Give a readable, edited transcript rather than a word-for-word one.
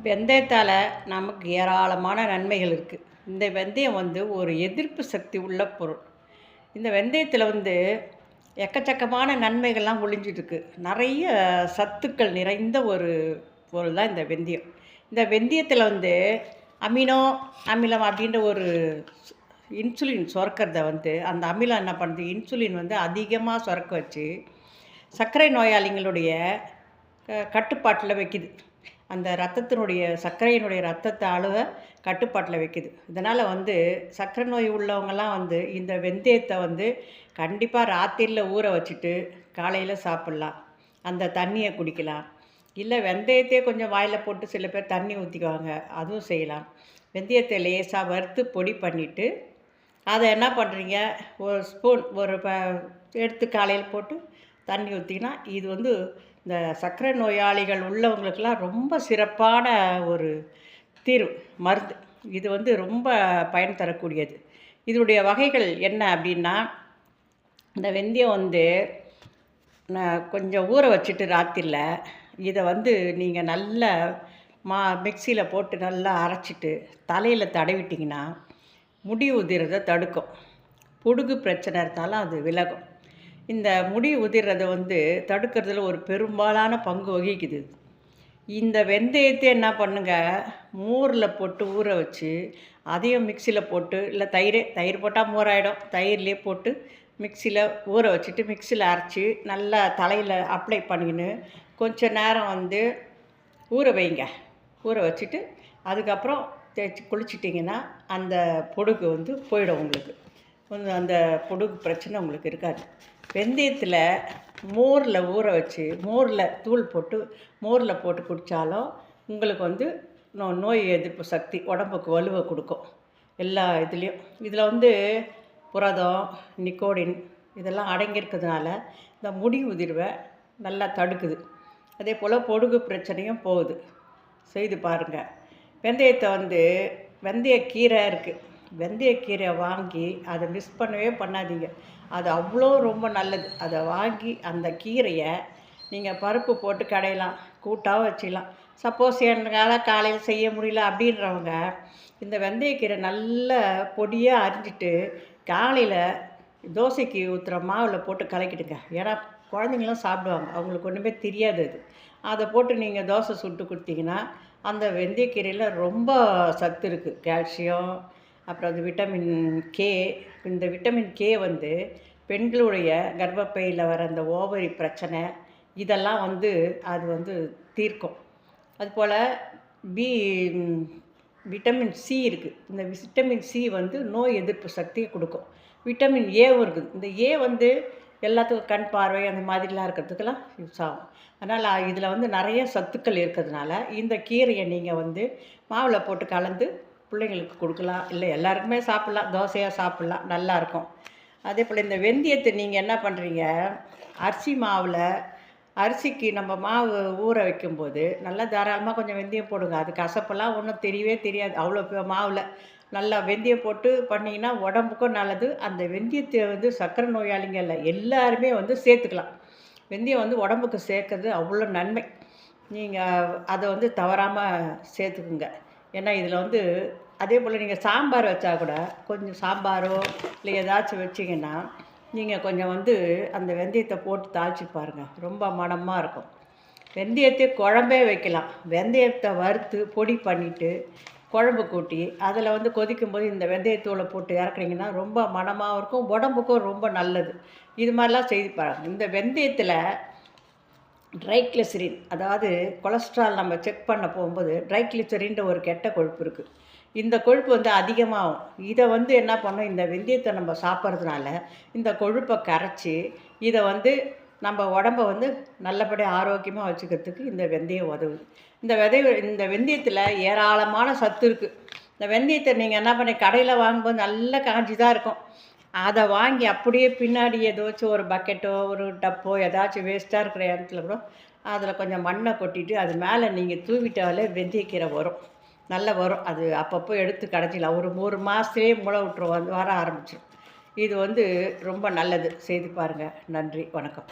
வெந்தயத்தால் நமக்கு ஏராளமான நன்மைகள் இருக்குது. இந்த வெந்தயம் ஒரு எதிர்ப்பு சக்தி உள்ள பொருள். இந்த வெந்தயத்தில் எக்கச்சக்கமான நன்மைகள்லாம் ஒளிஞ்சிருக்கு. நிறைய சத்துக்கள் நிறைந்த ஒரு பொருள் தான் இந்த வெந்தயம். இந்த வெந்தயத்தில் அமினோ அமிலம் அப்படின்ற ஒரு இன்சுலின் சுரக்கிறத அந்த அமிலம் என்ன பண்ணுது, இன்சுலின் அதிகமாக சுரக்க வச்சு சர்க்கரை நோயாளிகளுடைய கட்டுப்பாட்டில் வைக்குது. அந்த சர்க்கரையினுடைய ரத்தத்தை அளவை கட்டுப்பாட்டில் வைக்குது. இதனால் சர்க்கரை நோய் உள்ளவங்கலாம் இந்த வெந்தயத்தை கண்டிப்பாக ராத்திரியில் ஊற வச்சுட்டு காலையில் சாப்பிட்லாம். அந்த தண்ணியை குடிக்கலாம். இல்லை வெந்தயத்தையே கொஞ்சம் வாயில் போட்டு சில பேர் தண்ணி ஊற்றிக்குவாங்க, அதுவும் செய்யலாம். வெந்தயத்தை லேசாக வறுத்து பொடி பண்ணிவிட்டு அதை என்ன பண்ணுறீங்க, ஒரு ஸ்பூன் எடுத்து காலையில் போட்டு தண்ணி ஊற்றிங்கன்னா இது இந்த சர்க்கரை நோயாளிகள் உள்ளவங்களுக்கெல்லாம் ரொம்ப சிறப்பான ஒரு தீர்வு, மருந்து. இது ரொம்ப பயன் தரக்கூடியது. இதனுடைய வகைகள் என்ன அப்படின்னா, இந்த வெந்தயம் கொஞ்சம் ஊற வச்சுட்டு ராத்திரியில் இதை நீங்கள் நல்லா மிக்சியில் போட்டு நல்லா அரைச்சிட்டு தலையில் தடவிட்டிங்கன்னா முடி உதிரதை தடுக்கும். பொடுகு பிரச்சனை இருந்தாலும் அது விலகும். இந்த முடி உதிர்றதை தடுக்கிறதுல ஒரு பெரும்பாலான பங்கு வகிக்குது. இந்த வெந்தயத்தை என்ன பண்ணுங்கள், மோரில் போட்டு ஊற வச்சு அதையும் மிக்சியில் போட்டு, இல்லை தயிர் போட்டால் மோர் ஆகிடும், தயிர்லேயே போட்டு மிக்சியில் ஊற வச்சுட்டு மிக்சியில் அரைச்சி நல்லா தலையில் அப்ளை பண்ணின்னு கொஞ்சம் நேரம் ஊற வைங்க. ஊற வச்சுட்டு அதுக்கப்புறம் தேய்ச்சி குளிச்சிட்டிங்கன்னா அந்த பொடுகு போயிடும். உங்களுக்கு அந்த பொடுகு பிரச்சனை உங்களுக்கு இருக்காது. வெந்தயத்தில் மோரில் ஊற வச்சு மோரில் தூள் போட்டு மோரில் போட்டு குடித்தாலும் உங்களுக்கு நோய் எதிர்ப்பு சக்தி, உடம்புக்கு வலுவை கொடுக்கும். எல்லா இதுலேயும் இதில் புரதம், நிக்கோடின் இதெல்லாம் அடங்கியிருக்கிறதுனால இந்த முடி உதிர்வை நல்லா தடுக்குது. அதே போல் பொடுகு பிரச்சனையும் போகுது. செய்து பாருங்கள். வெந்தயத்தை வெந்தயக்கீரை இருக்குது, வெந்தயக்கீரை வாங்கி அதை மிஸ் பண்ணவே பண்ணாதீங்க. அது அவ்வளோ ரொம்ப நல்லது. அதை வாங்கி அந்த கீரையை நீங்கள் பருப்பு போட்டு கடையலாம், கூட்டாகவும் வச்சிடலாம். சப்போஸ் என்னால் காலையில் செய்ய முடியல அப்படின்றவங்க இந்த வெந்தயக்கீரை நல்ல பொடியாக அரிஞ்சிட்டு காலையில் தோசைக்கு ஊற்றுற மாவில் போட்டு கலக்கிடுங்க. ஏன்னா குழந்தைங்களாம் சாப்பிடுவாங்க, அவங்களுக்கு ஒன்றுமே தெரியாது. அதை போட்டு நீங்கள் தோசை சுட்டு கொடுத்தீங்கன்னா அந்த வெந்தயக்கீரையில் ரொம்ப சத்து இருக்குது. கால்சியம், அப்புறம் அது விட்டமின் கே. இந்த விட்டமின் கே பெண்களுடைய கர்ப்பப்பையில் வர அந்த ஓவரி பிரச்சனை இதெல்லாம் அது தீர்க்கும். அதுபோல் விட்டமின் சி இருக்குது. இந்த விட்டமின் சி நோய் எதிர்ப்பு சக்தியை கொடுக்கும். விட்டமின் ஏவும் இருக்குது. இந்த ஏ எல்லாத்துக்கும் கண் பார்வை அந்த மாதிரிலாம் இருக்கிறதுக்கெல்லாம் யூஸ் ஆகும். அதனால் இதில் நிறைய சத்துக்கள் இருக்கிறதுனால இந்த கீரையை நீங்கள் மாவில் போட்டு கலந்து பிள்ளைங்களுக்கு கொடுக்கலாம். இல்லை எல்லாருக்குமே சாப்பிட்லாம், தோசையாக சாப்பிட்லாம், நல்லாயிருக்கும். அதே போல் இந்த வெந்தயத்தை நீங்கள் என்ன பண்ணுறீங்க, அரிசிக்கு நம்ம மாவு ஊற வைக்கும்போது நல்லா தாராளமாக கொஞ்சம் வெந்தயம் போடுங்க. அது கசப்பெல்லாம் ஒன்றும் தெரியவே தெரியாது. அவ்வளோ மாவில் நல்லா வெந்தயம் போட்டு பண்ணிங்கன்னா உடம்புக்கும் நல்லது. அந்த வெந்தயத்தை சர்க்கரை நோயாளிங்க இல்லை எல்லாருமே சேர்த்துக்கலாம். வெந்தயம் உடம்புக்கு சேர்க்கறது அவ்வளோ நன்மை. நீங்கள் அதை தவறாமல் சேர்த்துக்குங்க. ஏன்னா இதில் அதே போல் நீங்கள் சாம்பார் வச்சா கூட கொஞ்சம் சாம்பாரோ இல்லை ஏதாச்சும் வச்சிங்கன்னா நீங்கள் கொஞ்சம் அந்த வெந்தயத்தை போட்டு தாளித்து பாருங்கள், ரொம்ப மணமாக இருக்கும். வெந்தயத்தை குழம்பே வைக்கலாம். வெந்தயத்தை வறுத்து பொடி பண்ணிவிட்டு குழம்பு கூட்டி அதில் கொதிக்கும்போது இந்த வெந்தயத்தூளை போட்டு இறக்குனீங்கன்னா ரொம்ப மணமாகவும் இருக்கும், உடம்புக்கும் ரொம்ப நல்லது. இது மாதிரிலாம் செய்து பாருங்கள். இந்த வெந்தயத்தில் ட்ரைக்ளிசரின், அதாவது கொலஸ்ட்ரால் நம்ம செக் பண்ண போகும்போது ட்ரைக்ளிசரின்ற ஒரு கெட்ட கொழுப்பு இருக்குது. இந்த கொழுப்பு அதிகமாகும். இதை என்ன பண்ணும், இந்த வெந்தயத்தை நம்ம சாப்பிட்றதுனால இந்த கொழுப்பை கரைச்சி இதை நம்ம உடம்பை நல்லபடியாக ஆரோக்கியமாக வச்சுக்கிறதுக்கு இந்த வெந்தயம் உதவுது. இந்த வெந்தயத்தில் ஏராளமான சத்து இருக்குது. இந்த வெந்தயத்தை நீங்கள் என்ன பண்ணி கடையில் வாங்கும்போது நல்லா காஞ்சி தான் இருக்கும். அதை வாங்கி அப்படியே பின்னாடி ஏதாச்சும் ஒரு பக்கெட்டோ ஒரு டப்போ ஏதாச்சும் வேஸ்ட்டாக இருக்கிற இடத்துல கூட அதில் கொஞ்சம் மண்ணை கொட்டிட்டு அது மேலே நீங்கள் தூவிட்டாலே வெந்தயக்கீரை வரும், நல்லா வரும். அது அப்பப்போ எடுத்து கடைச்சிக்கலாம். ஒரு மாதத்துலேயே முளை விட்டுரும், வர ஆரம்பிச்சிடும். இது ரொம்ப நல்லது. செய்து பாருங்கள். நன்றி, வணக்கம்.